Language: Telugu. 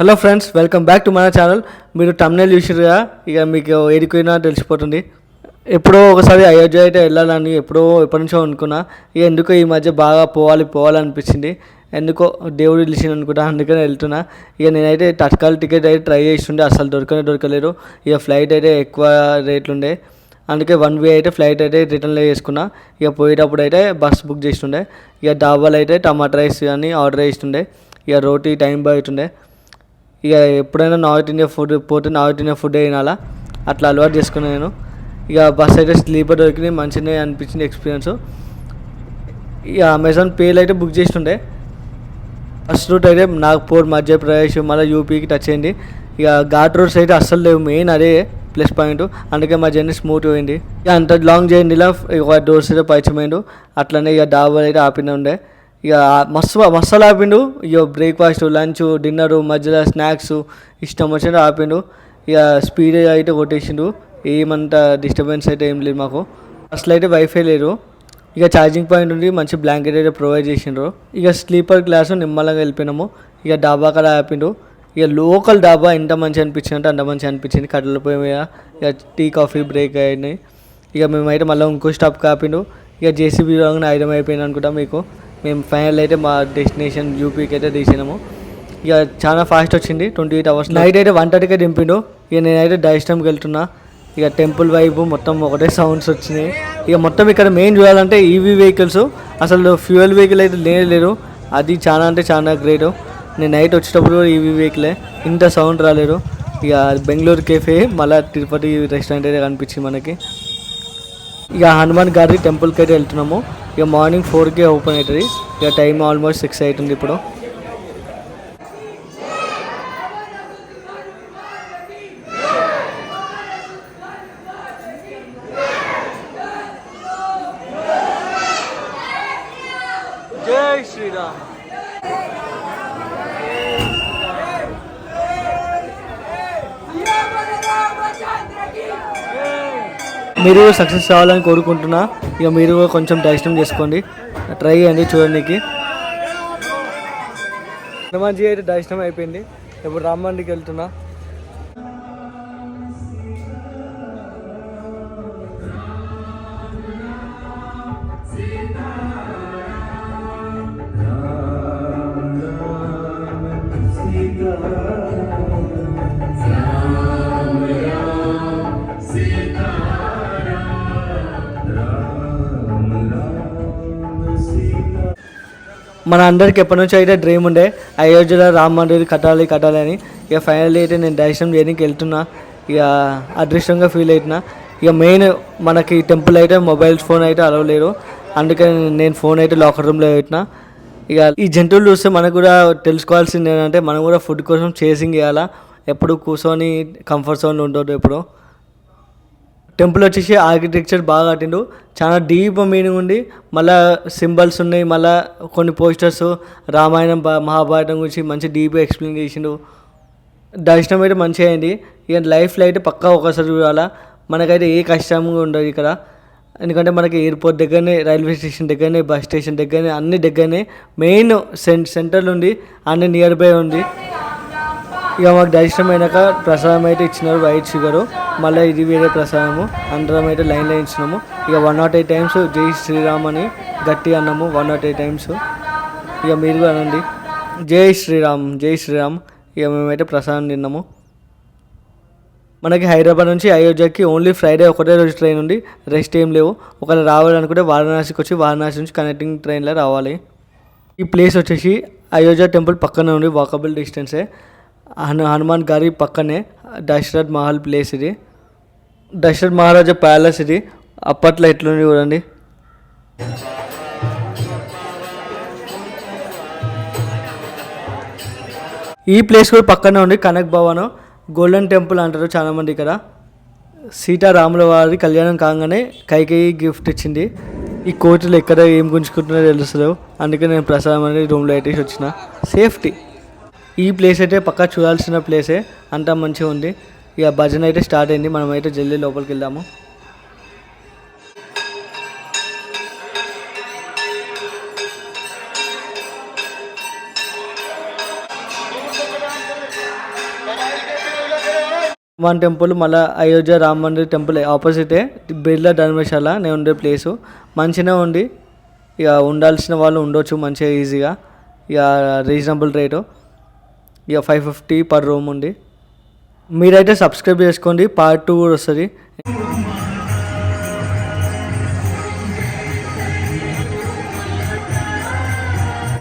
Hello friends, welcome back to మన ఛానల్. మీరు తమ్నెయిల్ చూసిరుగా, ఇక మీకు ఏడిపోయినా తెలిసిపోతుంది. ఎప్పుడో ఒకసారి అయోధ్య అయితే వెళ్ళాలని ఎప్పటి నుంచో అనుకున్నా. ఇక ఎందుకో ఈ మధ్య బాగా పోవాలనిపించింది. ఎందుకో దేవుడు పిలిచింది అనుకుంటా, అందుకనే వెళ్తున్నా. ఇక నేనైతే తత్కాల్ టికెట్ అయితే ట్రై చేస్తుండే, అసలు దొరకలేదు. ఇక ఫ్లైట్ అయితే ఎక్కువ రేట్లుండే, అందుకే వన్ వే అయితే ఫ్లైట్ అయితే రిటర్న్లో చేసుకున్నా. ఇక పోయేటప్పుడు అయితే బస్ బుక్ చేస్తుండే. ఇక డాబాలు అయితే టమాటా రైస్ కానీ ఆర్డర్ చేస్తుండే. ఇక రోటీ టైం అవుతుండే. ఇక ఎప్పుడైనా నార్త్ ఇండియా ఫుడ్ పోతే నార్త్ ఇండియా ఫుడ్ తినాలా, అట్లా అలవాటు చేసుకున్నాను నేను. ఇక బస్ అయితే స్లీపర్ దొరికింది, మంచిగానే అనిపించింది ఎక్స్పీరియన్స్. ఇక అమెజాన్ పేలు అయితే బుక్ చేస్తుండే. ఫస్ట్ రూట్ అయితే నాగ్పూర్, మధ్యప్రదేశ్, మళ్ళీ యూపీకి టచ్ అయింది. ఇక ఘాట్ రోడ్స్ అయితే అస్సలు లేవు, మెయిన్ అదే ప్లస్ పాయింట్. అందుకే మా జర్నీ స్మూత్ పోయింది. ఇక అంత లాంగ్ జర్నీలో ఇక డోర్స్ అయితే పరిచయమైండు. అట్లనే ఇక డాబా అయితే ఆపిన ఉండే. ఇక మస్తు ఆపిండు. ఇక బ్రేక్ఫాస్ట్, లంచ్, డిన్నరు, మధ్యలో స్నాక్స్ ఇష్టం వచ్చినట్టు ఆపిండు. ఇక స్పీడ్ అయితే కొట్టేసిండు, ఏమంత డిస్టర్బెన్స్ అయితే ఏం లేదు మాకు. అసలు అయితే వైఫై లేదు. ఇక ఛార్జింగ్ పాయింట్ ఉంది, మంచి బ్లాంకెట్ అయితే ప్రొవైడ్ చేసిండ్రు. ఇక స్లీపర్ క్లాసు నిమ్మలంగా వెళ్ళిపోయినాము. ఇక డాబా కాడ ఆపిండు. ఇక లోకల్ డాబా ఎంత మంచిగా అనిపించింది అంటే అంత మంచిగా అనిపించింది. కట్టెల పొయ్యి మీద ఇక టీ కాఫీ బ్రేక్ అయినాయి. ఇక మేమైతే మళ్ళీ ఇంకో స్టాప్ ఆపిండు. ఇక జేసీబీ రాగానే ఐరన్ అయిపోయింది అనుకుంటా మీకు. మేము ఫైనల్ అయితే మా డెస్టినేషన్ యూపీకి అయితే తీసినాము. ఇక చాలా ఫాస్ట్ వచ్చింది, 28 hours. నైట్ అయితే 1:30కే దింపిండు. ఇక నేనైతే డైస్టమ్కి వెళ్తున్నా. ఇక టెంపుల్ వైపు మొత్తం ఒకటే సౌండ్స్ వచ్చినాయి. ఇక మొత్తం ఇక్కడ మెయిన్ చూడాలంటే ఈవీ వెహికల్స్, అసలు ఫ్యూయల్ వెహికల్ అయితే లేరు. అది చాలా అంటే చాలా గ్రేట్. నేను నైట్ వచ్చేటప్పుడు ఈవీ వెహికలే, ఇంత సౌండ్ రాలేదు. ఇక బెంగళూరు కేఫే, మళ్ళీ తిరుపతి రెస్టారెంట్ అయితే కనిపించింది మనకి. ఇక హనుమాన్ గారి టెంపుల్కి అయితే వెళ్తున్నాము. ఇక మార్నింగ్ 4కే ఓపెన్ అవుతుంది. ఇక టైం ఆల్మోస్ట్ 6 అవుతుంది ఇప్పుడు. జై శ్రీరామ్. మీరు సక్సెస్ అవ్వాలని కోరుకుంటున్నా. ఇక మీరు కొంచెం డైజెషన్ చేసుకోండి, ట్రై చేయండి చూడడానికి. హనుమాన్జీ అయితే డైజెషన్ అయిపోయింది. ఇప్పుడు రామండికి వెళ్తున్నా. మన అందరికి ఎప్పటి నుంచో అయితే డ్రీమ్ ఉండే, అయోధ్యలో రామ మందిర్ కట్టాలి అని. ఇక ఫైనల్లీ అయితే నేను దర్శనం చేయడానికి వెళ్తున్నా. ఇక అదృష్టంగా ఫీల్ అవుతున్నా. ఇక మెయిన్ మనకి టెంపుల్ అయితే మొబైల్ ఫోన్ అయితే అలవ్ లేదు, అందుకని నేను ఫోన్ అయితే లాకర్ రూమ్లో పెట్టినా. ఇక ఈ జంతువులు చూస్తే మనకు కూడా తెలుసుకోవాల్సింది ఏంటంటే, మనం కూడా ఫుడ్ కోసం చేసింగ్ చేయాలా. ఎప్పుడు కూర్చొని కంఫర్ట్ జోన్లో ఉండొద్దు ఎప్పుడు. టెంపుల్ వచ్చేసి ఆర్కిటెక్చర్ బాగా కట్టిండు, చాలా డీప్ మీనింగ్ ఉంది. మళ్ళీ సింబల్స్ ఉన్నాయి, మళ్ళీ కొన్ని పోస్టర్స్ రామాయణం మహాభారతం గురించి మంచి డీప్గా ఎక్స్ప్లెయిన్ చేసిండు. దర్శనం అయితే మంచిగా అయింది. ఇక లైఫ్లో అయితే పక్కా ఒకసారి చూడాలా. మనకైతే ఏ కష్టంగా ఉండదు ఇక్కడ, ఎందుకంటే మనకి ఎయిర్పోర్ట్ దగ్గరనే, రైల్వే స్టేషన్ దగ్గరనే, బస్ స్టేషన్ దగ్గరనే, అన్ని దగ్గరనే. మెయిన్ సెంటర్లు ఉంది, అన్ని నియర్ బై ఉంది. ఇక మాకు దర్శనం అయినాక ప్రసాదం అయితే ఇచ్చినారు, వైట్ షుగరు. మళ్ళీ ఇది వేరే ప్రసాదము. అందరం అయితే లైన్లో ఇచ్చినాము. ఇక 108 times జై శ్రీరామ్ అని గట్టి అన్నాము, 108 times. ఇక మీరు కూడా అనండి, జై శ్రీరామ్, జై శ్రీరామ్. ఇక మేమైతే ప్రసాదం తిన్నాము. మనకి హైదరాబాద్ నుంచి అయోధ్యకి ఓన్లీ ఫ్రైడే ఒకటే రోజు ట్రైన్ ఉంది, రెస్ట్ ఏం లేవు. ఒకవేళ రావాలనుకుంటే వారణాసికి వచ్చి వారణాసి నుంచి కనెక్టింగ్ ట్రైన్లో రావాలి. ఈ ప్లేస్ వచ్చేసి అయోధ్య టెంపుల్ పక్కనే ఉంది, వాకబుల్ డిస్టెన్సే. హనుమాన్ గారి పక్కనే దశరథ్ మహల్ ప్లేస్ ఇది, దశరథ్ మహారాజా ప్యాలెస్ ఇది. అప్పట్లో ఎట్లుంది చూడండి. ఈ ప్లేస్ కూడా పక్కనే ఉంది, కనక్ భవన్, గోల్డెన్ టెంపుల్ అంటారు చాలామంది ఇక్కడ. సీతారాముల వారి కళ్యాణం కాగానే కైకేయి గిఫ్ట్ ఇచ్చింది. ఈ కోర్టులో ఎక్కడ ఏం గుంజుకుంటున్నారో తెలుస్తలేవు, అందుకే నేను ప్రసాదం అనేది రూమ్లో పెట్టేసి వచ్చిన సేఫ్టీ. ఈ ప్లేస్ అయితే పక్కా చూడాల్సిన ప్లేసే, అంతా మంచిగా ఉంది. ఇక భజన అయితే స్టార్ట్ అయింది, మనం అయితే జల్దీ లోపలికి వెళ్దాము. హనుమాన్ టెంపుల్ మళ్ళీ అయోధ్య రామ మందిర్ టెంపుల్ ఆపోజిటే బిర్లా ధర్మశాల నేను ఉండే ప్లేసు. మంచిగా ఉంది, ఇక ఉండాల్సిన వాళ్ళు ఉండొచ్చు మంచిగా ఈజీగా. ఇక రీజనబుల్ రేటు, ఇక 550 పర్ రూమ్ ఉంది. మీరైతే సబ్స్క్రైబ్ చేసుకోండి, పార్ట్ 2 కూడా వస్తుంది.